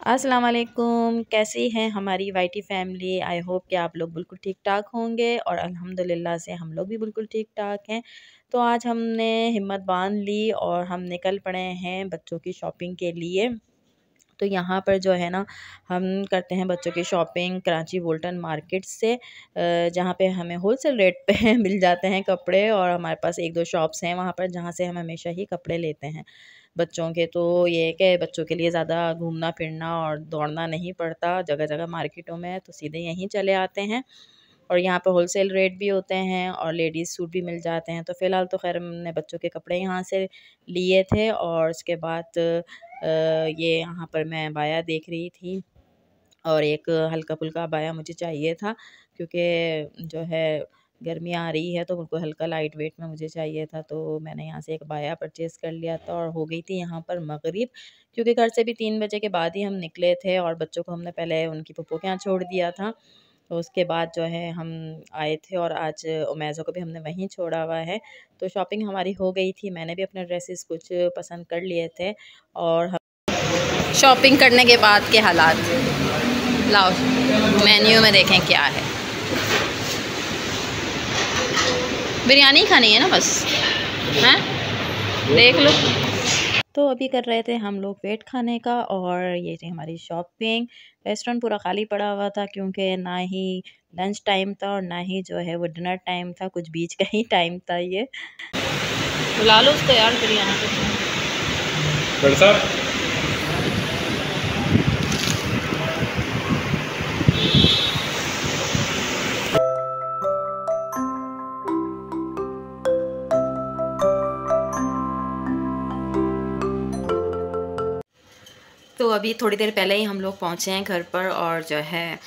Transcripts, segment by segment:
अस्सलाम वालेकुम, कैसी हैं हमारी वाईटी फैमिली। आई होप कि आप लोग बिल्कुल ठीक ठाक होंगे और अल्हम्दुलिल्लाह से हम लोग भी बिल्कुल ठीक ठाक हैं। तो आज हमने हिम्मत बांध ली और हम निकल पड़े हैं बच्चों की शॉपिंग के लिए। तो यहाँ पर जो है ना, हम करते हैं बच्चों की शॉपिंग कराची वोल्टन मार्केट से, जहाँ पे हमें होलसेल रेट पे मिल जाते हैं कपड़े। और हमारे पास एक दो शॉप्स हैं वहाँ पर जहाँ से हम हमेशा ही कपड़े लेते हैं बच्चों के। तो ये है कि बच्चों के लिए ज़्यादा घूमना फिरना और दौड़ना नहीं पड़ता जगह जगह मार्केटों में, तो सीधे यहीं चले आते हैं। और यहाँ पे होलसेल रेट भी होते हैं और लेडीज़ सूट भी मिल जाते हैं। तो फ़िलहाल तो ख़ैर हमने बच्चों के कपड़े यहाँ से लिए थे। और उसके बाद ये यहाँ पर मैं अबाया देख रही थी और एक हल्का-फुल्का अबाया मुझे चाहिए था, क्योंकि जो है गर्मी आ रही है तो बिल्कुल हल्का लाइट वेट में मुझे चाहिए था। तो मैंने यहाँ से एक अबाया परचेज़ कर लिया था और हो गई थी यहाँ पर मगरिब, क्योंकि घर से भी 3 बजे के बाद ही हम निकले थे और बच्चों को हमने पहले उनकी फूफो के यहाँ छोड़ दिया था। तो उसके बाद जो है हम आए थे और आज उमैज़ा को भी हमने वहीं छोड़ा हुआ है। तो शॉपिंग हमारी हो गई थी, मैंने भी अपने ड्रेसेस कुछ पसंद कर लिए थे। और शॉपिंग करने के बाद के हालात, लाओ मेन्यू में देखें क्या है। बिरयानी खानी है ना बस, हैं देख लो। तो अभी कर रहे थे हम लोग वेट खाने का और ये थी हमारी शॉपिंग। रेस्टोरेंट पूरा खाली पड़ा हुआ था, क्योंकि ना ही लंच टाइम था और ना ही जो है वो डिनर टाइम था, कुछ बीच का ही टाइम था ये। बुला लो उसको यार बिरयानी को। तो अभी थोड़ी देर पहले ही हम लोग पहुँचे हैं घर पर और जो है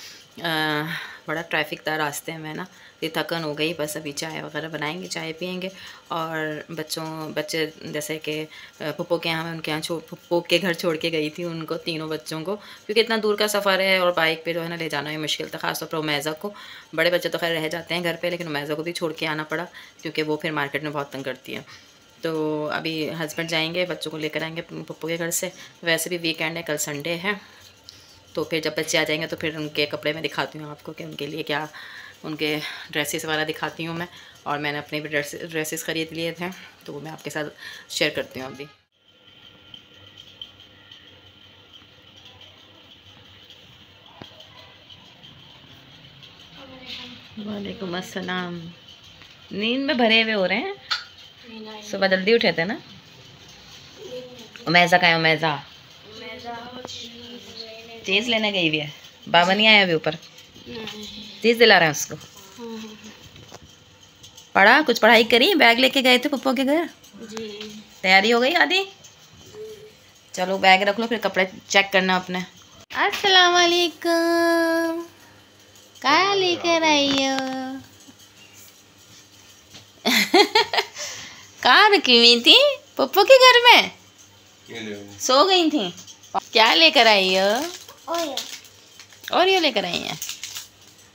बड़ा ट्रैफिक था रास्ते में ना, ये थकन हो गई। बस अभी चाय वगैरह बनाएंगे, चाय पियेंगे। और बच्चे जैसे कि पप्पो के यहाँ, मैं उनके यहाँ पप्पो के घर छोड़ के गई थी उनको, तीनों बच्चों को, क्योंकि इतना दूर का सफ़र है और बाइक पे जो है ना ले जाना भी मुश्किल था, ख़ासतौर पर उमैज़ा को। बड़े बच्चे तो खैर रह जाते हैं घर पर, लेकिन उमैज़ा को भी छोड़ के आना पड़ा, क्योंकि वो फिर मार्केट में बहुत तंग करती है। तो अभी हस्बैंड जाएंगे, बच्चों को लेकर आएंगे पप्पू के घर से। वैसे भी वीकेंड है, कल संडे है, तो फिर जब बच्चे आ जाएंगे तो फिर उनके कपड़े मैं दिखाती हूँ आपको कि उनके लिए क्या, उनके ड्रेसेस वगैरह दिखाती हूँ मैं। और मैंने अपने भी ड्रेसेस ख़रीद लिए थे, तो वो मैं आपके साथ शेयर करती हूँ अभी। वालेकुम अस्सलाम। नींद में भरे हुए हो रहे हैं, सुबह जल्दी उठे थे ना। उमैज़ा का है, उमैज़ा चीज़ लेने गई हुई है, बाबा नहीं आया अभी ऊपर, चीज़ दिला रहे हैं उसको। पढ़ा, कुछ पढ़ाई करी, बैग लेके गए थे पप्पो के घर जी। तैयारी हो गई आधी? चलो बैग रख लो, फिर कपड़े चेक करना अपने। अस्सलाम वालेकुम, क्या लेकर आई हो? कहाँ रखी हुई थी? पप्पो के घर में सो गई थी। क्या लेकर आई हो? ओरियो लेकर आई है।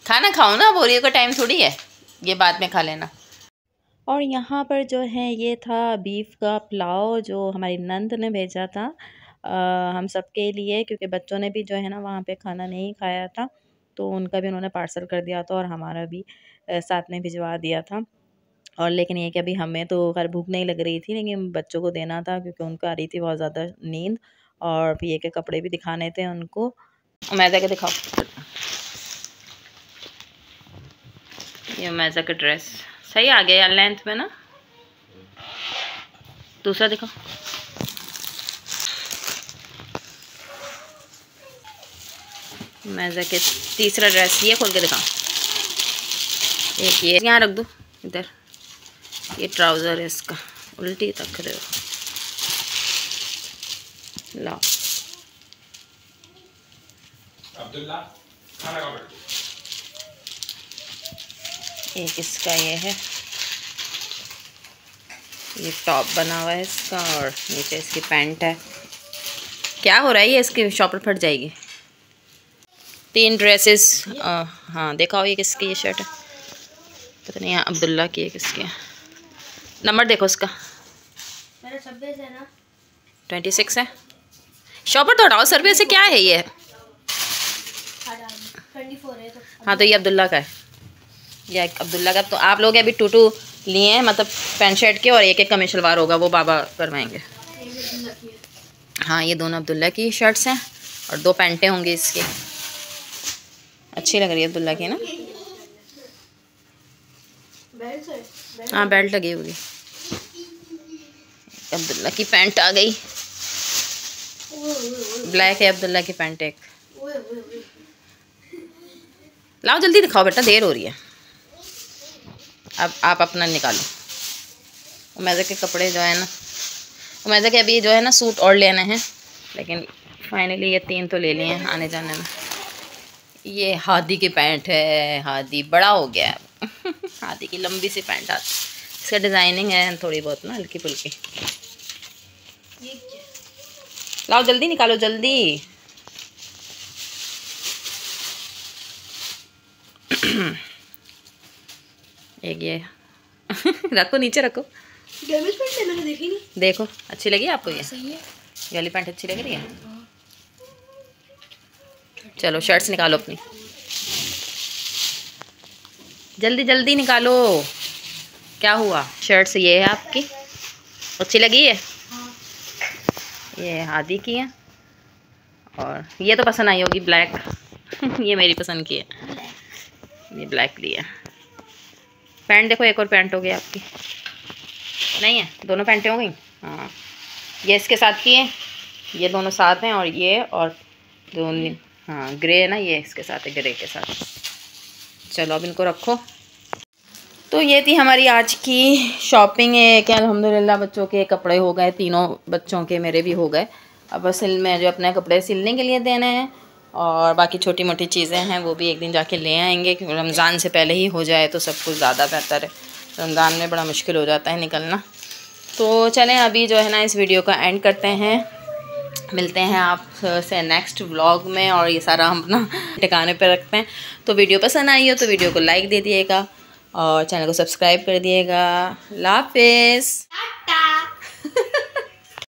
खाना खाओ ना, अब ओरियो का टाइम थोड़ी है, ये बाद में खा लेना। और यहाँ पर जो है ये था बीफ का पुलाव जो हमारी नंद ने भेजा था हम सब के लिए, क्योंकि बच्चों ने भी जो है ना वहाँ पे खाना नहीं खाया था, तो उनका भी उन्होंने पार्सल कर दिया था और हमारा भी साथ में भिजवा दिया था। और लेकिन ये कि अभी हमें तो खैर भूख नहीं लग रही थी, लेकिन बच्चों को देना था क्योंकि उनको आ रही थी बहुत ज़्यादा नींद। और फिर ये के कपड़े भी दिखाने थे उनको। मैदा के दिखाओ, ये मैदा का ड्रेस सही आ गया यार लेंथ में ना। दूसरा दिखाओ, मैदा के तीसरा ड्रेस, ये खोल के दिखाओ। एक ये यहाँ रख दो इधर, ये ट्राउज़र है इसका, उल्टी तक रहे हो। लाओ अब्दुल्ला, खाना खाओ। एक इसका ये है, ये टॉप बना हुआ है इसका और नीचे इसकी पैंट है। क्या हो रहा है ये, इसकी शॉपर फट जाएगी। 3 ड्रेसेस, हाँ दिखाओ ये किसकी ये शर्ट है, पता नहीं यहाँ अब्दुल्ला की है किसकी है। नंबर देखो उसका, मेरा 26 है ना, 26 है। शॉपर तो हटाओ सर पे, से क्या है ये? हाँ तो ये अब्दुल्ला का है, ये अब्दुल्ला का। तो आप लोग अभी टूटू लिए हैं, मतलब पैंट शर्ट के, और एक एक कमीज शलवार होगा वो बाबा करवाएंगे। हाँ ये दोनों अब्दुल्ला की शर्ट्स हैं और 2 पैंटें होंगी इसकी। अच्छी लग रही है अब्दुल्ला की ना। हाँ बेल्ट लगी होगी। अब्दुल्ला की पैंट आ गई, ब्लैक है अब्दुल्ला की पैंट एक। लाओ जल्दी दिखाओ बेटा, देर हो रही है। अब आप अपना निकालो। उमैदा के कपड़े जो है ना, उमैदा के अभी जो है ना सूट और लेने हैं, लेकिन फाइनली ये 3 तो ले लिए हैं आने जाने में। ये हादी की पैंट है, हादी बड़ा हो गया है हादी की लंबी सी पैंट आती, इसका डिज़ाइनिंग है थोड़ी बहुत ना हल्की फुल्की। लाओ जल्दी निकालो जल्दी एक ये रखो नीचे रखो। डैमेज पैंट है, मैंने देखी नहीं। देखो अच्छी लगी आपको? ये सही है, ये वाली पैंट अच्छी लग रही है। चलो शर्ट्स निकालो अपनी, जल्दी जल्दी निकालो। क्या हुआ? शर्ट्स ये है आपकी, अच्छी लगी है? ये हादी की है, और ये तो पसंद आई होगी ब्लैक ये मेरी पसंद की है, ये ब्लैक ली है। पैंट देखो, एक और पैंट हो गई आपकी, नहीं है दोनों पैंटें हो गई। हाँ ये इसके साथ की है, ये दोनों साथ हैं, और ये और दोनों हाँ ग्रे है ना, ये इसके साथ है ग्रे के साथ। चलो अब इनको रखो। तो ये थी हमारी आज की शॉपिंग है कि अल्हम्दुलिल्लाह बच्चों के कपड़े हो गए, तीनों बच्चों के, मेरे भी हो गए। अब बस में जो अपने कपड़े सिलने के लिए देने हैं, और बाकी छोटी मोटी चीज़ें हैं वो भी एक दिन जाके ले आएंगे, क्योंकि रमज़ान से पहले ही हो जाए तो सब कुछ ज़्यादा बेहतर है। रमज़ान में बड़ा मुश्किल हो जाता है निकलना। तो चलें अभी जो है ना इस वीडियो का एंड करते हैं, मिलते हैं आप से नेक्स्ट व्लॉग में, और ये सारा हम अपना ठिकाने पे रखते हैं। तो वीडियो पसंद आई हो तो वीडियो को लाइक दे दिएगा और चैनल को सब्सक्राइब कर दिएगा। अल्लाह हाफ़िज़।